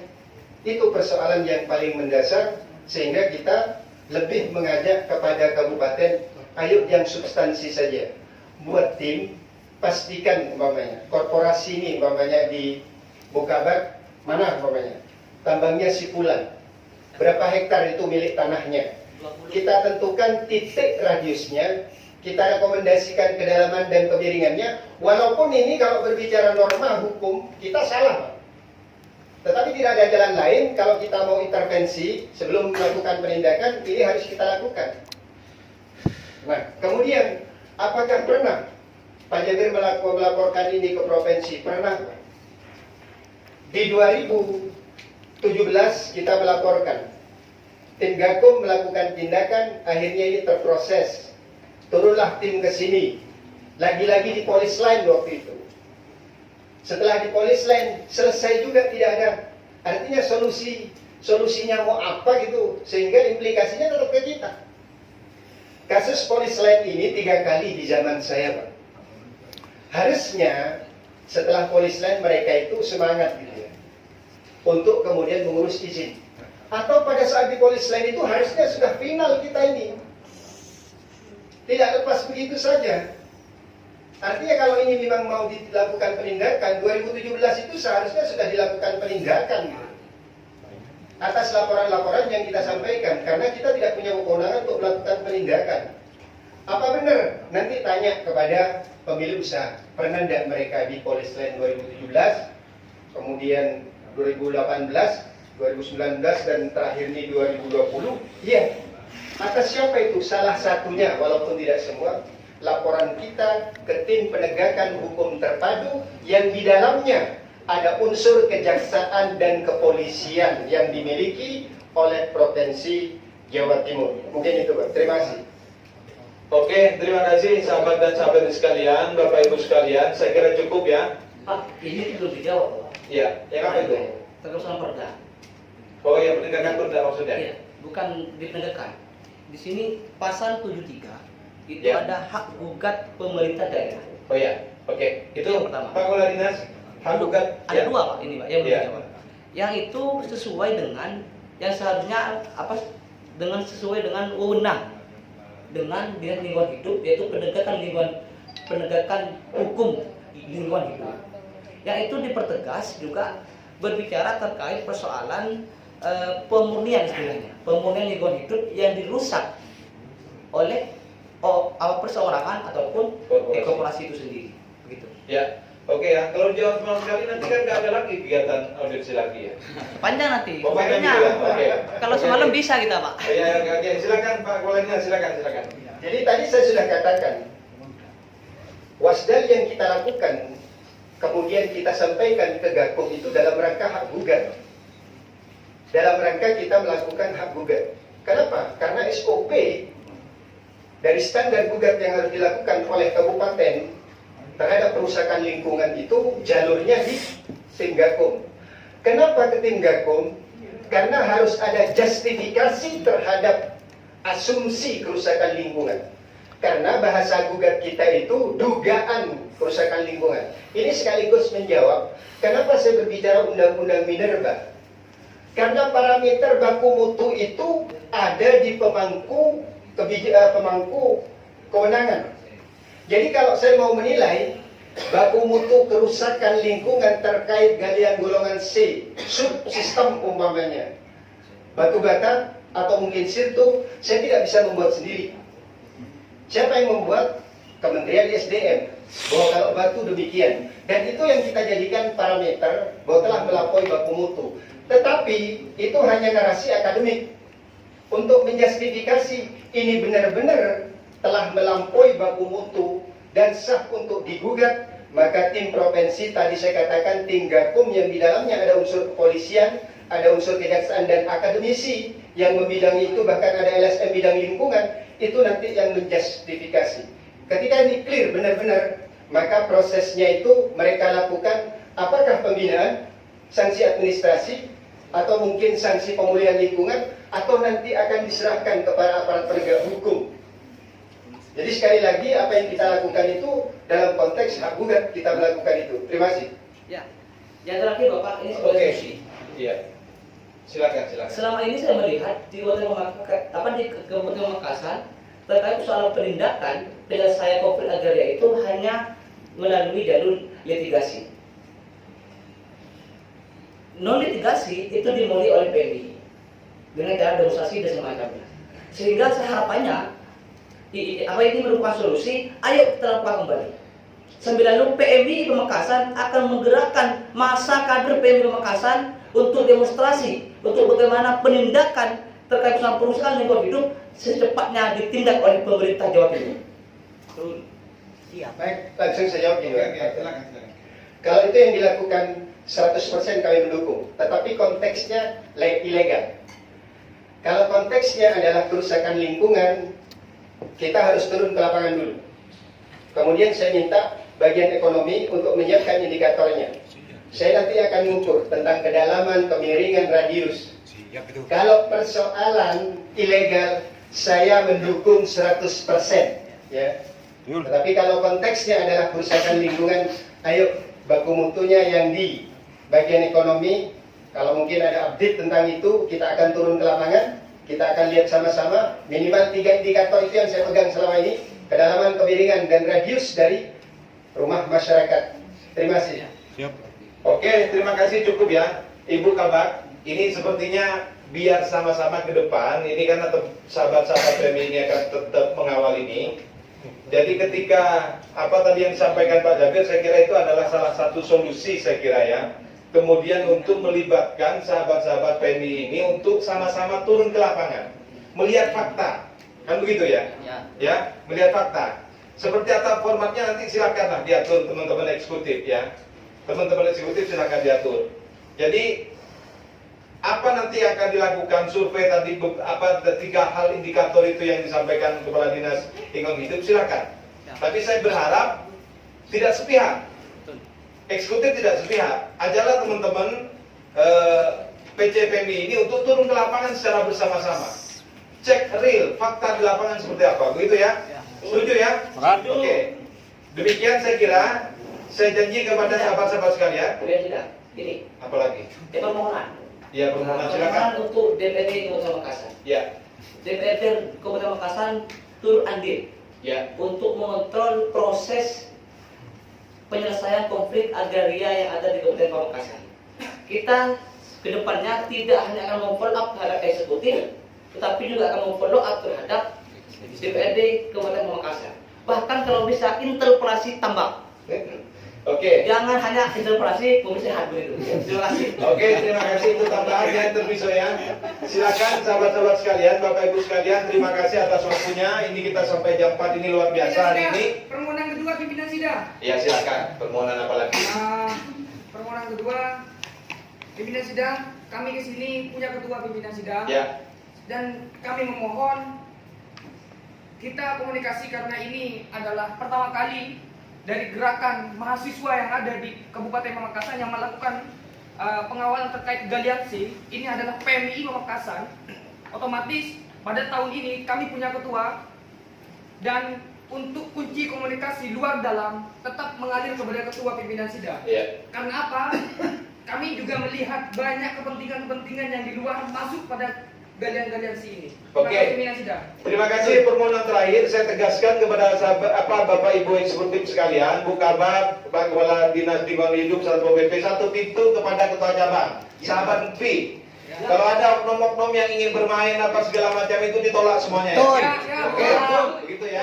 Itu persoalan yang paling mendasar, sehingga kita lebih mengajak kepada kabupaten, ayo yang substansi saja. Buat tim, pastikan umpamanya korporasi ini umpamanya di Bukabat, mana umpamanya tambangnya Sipulan, berapa hektar itu milik tanahnya. Kita tentukan titik radiusnya, kita rekomendasikan kedalaman dan kemiringannya. Walaupun ini kalau berbicara norma hukum, kita salah, Pak. Tetapi tidak ada jalan lain. Kalau kita mau intervensi sebelum melakukan penindakan, ini harus kita lakukan. Nah, kemudian apakah pernah Pak Jabir melaporkan ini ke provinsi? Pernah. Di 2017 kita melaporkan. Tim Gakum melakukan tindakan, akhirnya ini terproses. Turunlah tim ke sini. Lagi-lagi di polis lain waktu itu. Setelah di polis lain, selesai juga tidak ada. Artinya solusinya mau apa gitu, sehingga implikasinya tetap ke kita. Kasus polis lain ini 3 kali di zaman saya, Pak. Harusnya setelah polis lain mereka itu semangat gitu ya, untuk kemudian mengurus izin. Atau pada saat di polis lain itu harusnya sudah final kita ini. Tidak lepas begitu saja. Artinya kalau ini memang mau dilakukan penindakan, 2017 itu seharusnya sudah dilakukan penindakan gitu, atas laporan-laporan yang kita sampaikan, karena kita tidak punya kewenangan untuk melakukan penindakan. Apa benar? Nanti tanya kepada pemilik usaha. Pernah tidak mereka di Polis Lain 2017, kemudian 2018, 2019, dan terakhir ini 2020? Iya. Atas siapa itu? Salah satunya, walaupun tidak semua, laporan kita ke tim penegakan hukum terpadu yang di dalamnya ada unsur kejaksaan dan kepolisian yang dimiliki oleh Provinsi Jawa Timur. Mungkin itu, Pak. Terima kasih. Oke, terima kasih sahabat dan sahabat sekalian, Bapak Ibu sekalian. Saya kira cukup ya. Pak, ini belum dijawab, Pak. Iya, yang apa itu? Terkait sama perda. Oh ya, penegakan perda maksudnya. Iya, bukan dipenegakan. Di sini pasal 73 itu Ya. ada hak gugat pemerintah daerah. Oh ya, oke. Itu Yang pertama. Pak Kepala Dinas, hak gugat. Ada ya. dua, Pak, ini, Pak, yang belum Ya. dijawab. Yang itu sesuai dengan yang seharusnya sesuai dengan wewenang dengan Dinas Lingkungan Hidup, yaitu penegakan hukum lingkungan hidup. Yang itu dipertegas juga berbicara terkait persoalan pemurnian istilahnya, pemurnian lingkungan hidup yang dirusak oleh perseorangan ataupun korporasi itu sendiri, begitu. Ya, oke ya. Kalau jawab semalam sekali nanti kan nggak ada lagi kegiatan audisi lagi ya. Panjang nanti. Oh, panjang Pokoknya, juga. Oke. kalau semalam bisa kita, Pak. Ya, oke. Silakan Pak Kepala Dinas, silakan. Jadi tadi saya sudah katakan, wasdal yang kita lakukan, kemudian kita sampaikan ke Gakum itu dalam rangka hak gugat. Dalam rangka kita melakukan hak gugat. Kenapa? Karena SOP dari standar gugat yang harus dilakukan oleh kabupaten terhadap perusakan lingkungan itu jalurnya di tim Gakum. Kenapa ke tim Gakum? Karena harus ada justifikasi terhadap asumsi kerusakan lingkungan. Karena bahasa gugat kita itu dugaan kerusakan lingkungan. Ini sekaligus menjawab kenapa saya berbicara undang-undang minerba. Karena parameter baku mutu itu ada di pemangku kewenangan. Jadi kalau saya mau menilai baku mutu kerusakan lingkungan terkait galian golongan C, subsistem umpamanya, batu bata atau mungkin sirtu, saya tidak bisa membuat sendiri. Siapa yang membuat? Kementerian SDM. Bahwa kalau batu demikian. Dan itu yang kita jadikan parameter bahwa telah melampaui baku mutu. Tetapi itu hanya narasi akademik untuk menjustifikasi ini benar-benar telah melampaui baku mutu dan sah untuk digugat. Maka tim provinsi tadi saya katakan tim Gakum yang di dalamnya ada unsur kepolisian, ada unsur kejaksaan dan akademisi yang membidangi itu, bahkan ada LSM bidang lingkungan, itu nanti yang menjustifikasi. Ketika ini clear benar-benar, maka prosesnya itu mereka lakukan apakah pembinaan, sanksi administrasi, atau mungkin sanksi pemulihan lingkungan, atau nanti akan diserahkan kepada aparat penegak hukum. Jadi sekali lagi apa yang kita lakukan itu dalam konteks hak gugat kita melakukan itu. Terima kasih. Ya. Yang terakhir, Bapak, ini sebagai solusi. Iya. Silakan. Selama ini saya melihat di Kabupaten Pamekasan terkait soal penindakan penyelesaian konflik agraria itu hanya melalui jalur litigasi. Non litigasi itu dimulai oleh PMI dengan cara demonstrasi dan semacamnya. Sehingga harapannya apa ini merupakan solusi, ayo kita lakukan kembali. Sambil lalu PMI Pamekasan akan menggerakkan masa kader PMI Pamekasan untuk demonstrasi, untuk bagaimana penindakan terkait soal perusahaan lingkungan hidup secepatnya ditindak oleh pemerintah Jawa Timur. Iya. Baik, langsung saya jawab ini. Silakan. Kalau itu yang dilakukan 100% kami mendukung, tetapi konteksnya ilegal. Kalau konteksnya adalah kerusakan lingkungan, kita harus turun ke lapangan dulu. Kemudian saya minta bagian ekonomi untuk menyiapkan indikatornya. Saya nanti akan mengukur tentang kedalaman, kemiringan, radius. Kalau persoalan ilegal, saya mendukung 100%. Ya. Tetapi kalau konteksnya adalah kerusakan lingkungan, ayo baku mutunya yang di bagian ekonomi. Kalau mungkin ada update tentang itu, kita akan turun ke lapangan. Kita akan lihat sama-sama minimal 3 indikator itu yang saya pegang selama ini: kedalaman, kemiringan, dan radius dari rumah masyarakat. Terima kasih. Siap. Oke, terima kasih, cukup ya Ibu Kabak. Ini sepertinya biar sama-sama ke depan. Ini kan sahabat-sahabat PMI ini akan tetap mengawal ini. Jadi ketika apa tadi yang disampaikan Pak Jabir, saya kira itu adalah salah satu solusi saya kira ya. Kemudian untuk melibatkan sahabat-sahabat PMI ini untuk sama-sama turun ke lapangan, melihat fakta, kan begitu ya? Ya, melihat fakta. Seperti apa formatnya nanti silakanlah diatur teman-teman eksekutif ya. Teman-teman eksekutif silakan diatur. Jadi apa nanti akan dilakukan survei tadi apa 3 hal indikator itu yang disampaikan Kepala Dinas Lingkungan Hidup silakan. Tapi saya berharap tidak sepihak. Eksekutif tidak sepihak. Ajalah teman-teman PC PMI ini untuk turun ke lapangan secara bersama-sama. Cek real fakta di lapangan seperti apa. Begitu ya? Setuju ya? Oke. Demikian saya kira. Saya janji kepada sahabat-sahabat sekalian. Tidak. Ini. Apalagi? Permohonan. Ya, permohonan silakan. Permohonan untuk DPRD Kabupaten Makassar. Ya. DPRD Kabupaten Makassar turut andil. Ya. Untuk mengontrol proses penyelesaian konflik agraria yang ada di Kabupaten Pamekasan. Kita kedepannya tidak hanya akan memfollow up terhadap eksekutif, tetapi juga akan memfollow up terhadap DPRD Kabupaten Pamekasan. Bahkan kalau bisa interpelasi tambah. Oke. Jangan hanya interpelasi pemilihan begitu. Terima kasih. Oke, terima kasih itu tambahan ya terbiso ya. Silakan sahabat-sahabat sekalian, Bapak Ibu sekalian, terima kasih atas waktunya. Ini kita sampai jam 4 ini luar biasa hari ini. Permohonan kedua pimpinan sidang. Ya silakan. Permohonan apa lagi? Permohonan kedua pimpinan sidang, kami ke sini punya ketua pimpinan sidang. Ya. Dan kami memohon kita komunikasi karena ini adalah pertama kali dari gerakan mahasiswa yang ada di Kabupaten Pamekasan yang melakukan pengawalan terkait galiansi. Ini adalah PMI Pamekasan. Otomatis pada tahun ini kami punya ketua, dan untuk kunci komunikasi luar dalam tetap mengalir kepada ketua pimpinan sidang. Yeah. Karena apa? Kami juga melihat banyak kepentingan-kepentingan yang di luar masuk pada galian-galiansi ini. Oke. Pimpinan sidang. Terima kasih. Permohonan terakhir saya tegaskan kepada sahabat, Bapak Ibu eksekutif sekalian, Bu Kabak, Pak Kepala Dinas Lingkungan Hidup Satpol PP, satu pintu kepada ketua cabang. Sahabat P. Kalau ada oknum-oknum yang ingin bermain apa segala macam itu ditolak semuanya. Ya? Oke, begitu ya.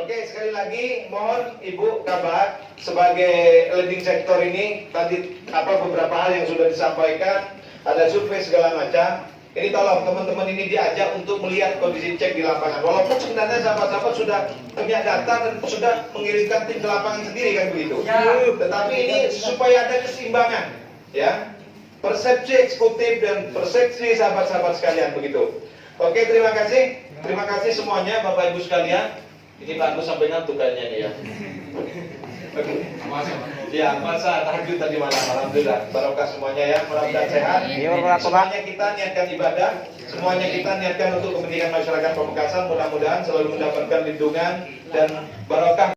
Oke, sekali lagi mohon Ibu Kabak sebagai leading sektor ini tadi beberapa hal yang sudah disampaikan, ada survei segala macam. Ini tolong teman-teman ini diajak untuk melihat kondisi cek di lapangan. Walaupun sebenarnya sahabat-sahabat sudah punya data dan sudah mengirimkan tim ke lapangan sendiri kan begitu. Ya. Tetapi ini supaya ada keseimbangan, ya. Persepsi eksekutif dan persepsi sahabat-sahabat sekalian begitu. Oke, terima kasih. Terima kasih semuanya Bapak Ibu sekalian. Ini Pak Agus sampai ngantuk kayaknya nih ya. Oke. Ya, masa tahajud tadi malam. Alhamdulillah. Barokah semuanya ya. Mudah-mudahan sehat. Semuanya kita niatkan ibadah. Semuanya kita niatkan untuk kepentingan masyarakat Pamekasan. Mudah-mudahan selalu mendapatkan lindungan dan barokah.